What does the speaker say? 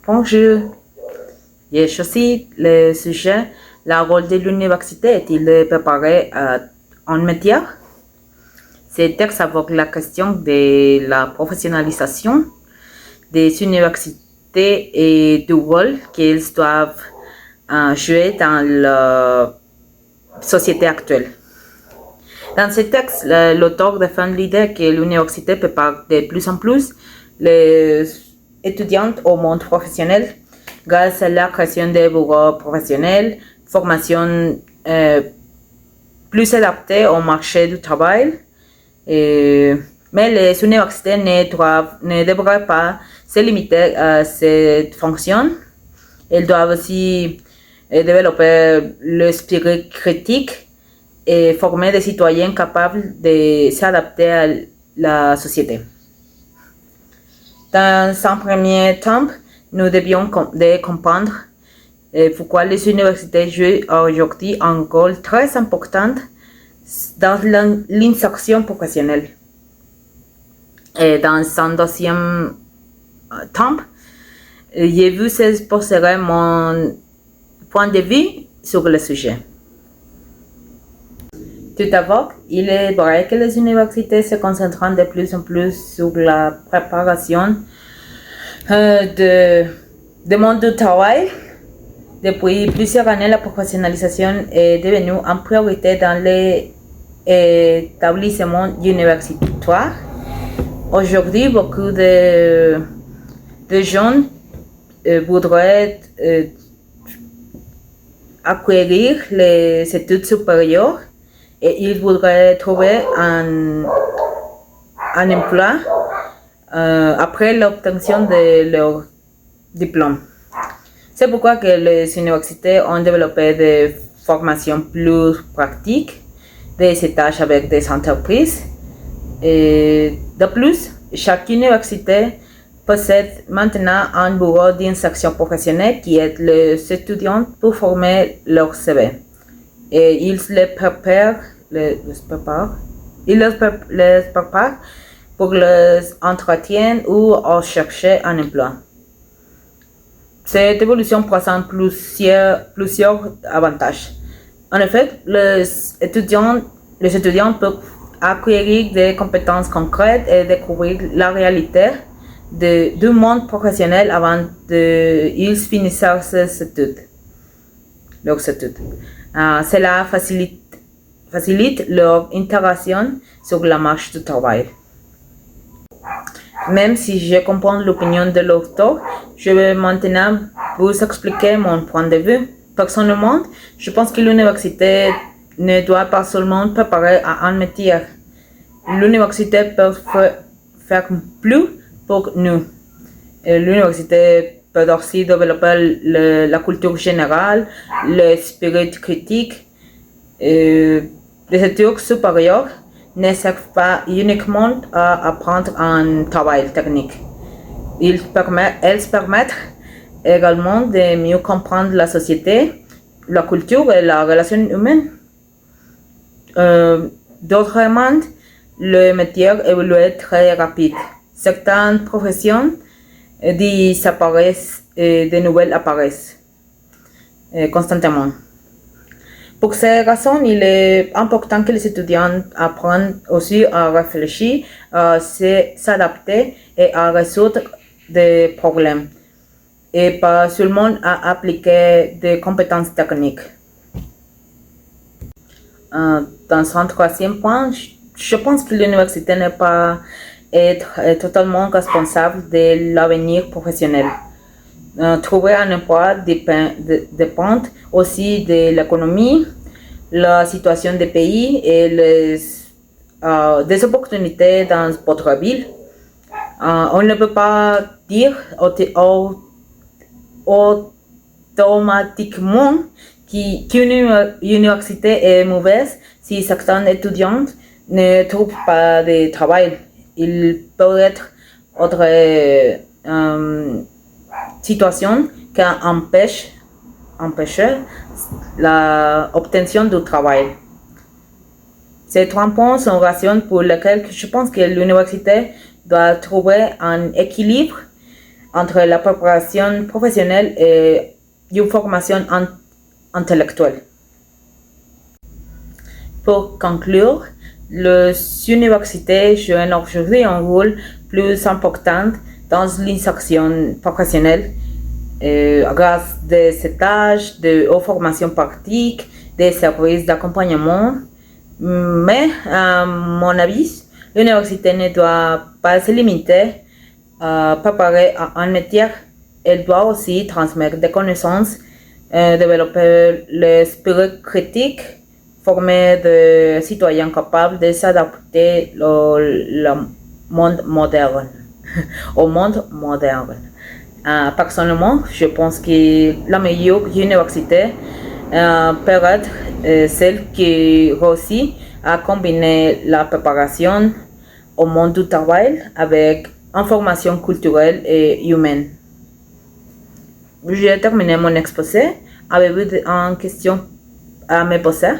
Bonjour. Je choisis le sujet. Le rôle de l'université est-il de préparer un métier? Ce texte évoque la question de la professionnalisation des universités et du rôle qu'ils doivent jouer dans la société actuelle. Dans ce texte, l'auteur défend l'idée que l'université prépare de plus en plus les étudiants au monde professionnel grâce à la création de bureaux professionnels, formation plus adaptée au marché du travail. Mais les universités ne devraient pas se limiter à cette fonction. Elles doivent aussi développer l'esprit critique et former des citoyens capables de s'adapter à la société. Dans un premier temps, nous devions comprendre pourquoi les universités jouent aujourd'hui un rôle très important dans l'insertion professionnelle. Et dans un deuxième temps, j'ai vu s'exposer mon point de vue sur le sujet. Tout d'abord, il est vrai que les universités se concentrent de plus en plus sur la préparation du monde du travail. Depuis plusieurs années, la professionnalisation est devenue une priorité dans les établissements universitaires. Aujourd'hui, beaucoup de jeunes voudraient acquérir les études supérieures et ils voudraient trouver un emploi après l'obtention de leur diplôme. C'est pourquoi que les universités ont développé des formations plus pratiques, des stages avec des entreprises. Et de plus, chaque université possède maintenant un bureau d'insertion professionnelle qui aide les étudiants pour former leur CV. Et ils les préparent pour les entretiens ou à chercher un emploi. Cette évolution présente plusieurs avantages. En effet, les étudiants peuvent acquérir des compétences concrètes et découvrir la réalité du monde professionnel avant qu'ils finissent leurs études. Cela facilite leur intégration sur la marche du travail. Même si je comprends l'opinion de l'auteur, je vais maintenant vous expliquer mon point de vue. Personnellement, je pense que l'université ne doit pas seulement préparer à un métier. L'université peut faire plus pour nous. L'université peut aussi développer la culture générale, l'esprit critique. Les études supérieures ne servent pas uniquement à apprendre un travail technique. Elles permettent également de mieux comprendre la société, la culture et la relation humaine. D'autrement, le métier évolue très rapide. Certaines professions disparaissent et de nouvelles apparaissent constamment. Pour ces raisons, il est important que les étudiants apprennent aussi à réfléchir, à s'adapter et à résoudre des problèmes, et pas seulement à appliquer des compétences techniques. Dans un troisième point, je pense que l'université n'est pas être totalement responsable de l'avenir professionnel. Trouver un emploi dépend aussi de l'économie, la situation des pays et des opportunités dans votre ville. On ne peut pas dire automatiquement qu'une université est mauvaise si certains étudiants ne trouvent pas de travail. Il peut être autre situation qui empêche l'obtention du travail. Ces trois points sont raisons pour lesquelles je pense que l'université doit trouver un équilibre entre la préparation professionnelle et une formation intellectuelle. Pour conclure, les universités jouent aujourd'hui un rôle plus important dans l'insertion professionnelle grâce à des stages, de formations pratiques, des services d'accompagnement. Mais, à mon avis, l'université ne doit pas se limiter à préparer un métier. Elle doit aussi transmettre des connaissances, développer l'esprit critique, former des citoyens capables de s'adapter au monde moderne. Au monde moderne. Personnellement, je pense que la meilleure université peut être celle qui réussit à combiner la préparation au monde du travail avec une formation culturelle et humaine. J'ai terminé mon exposé. Avez-vous une question à me poser?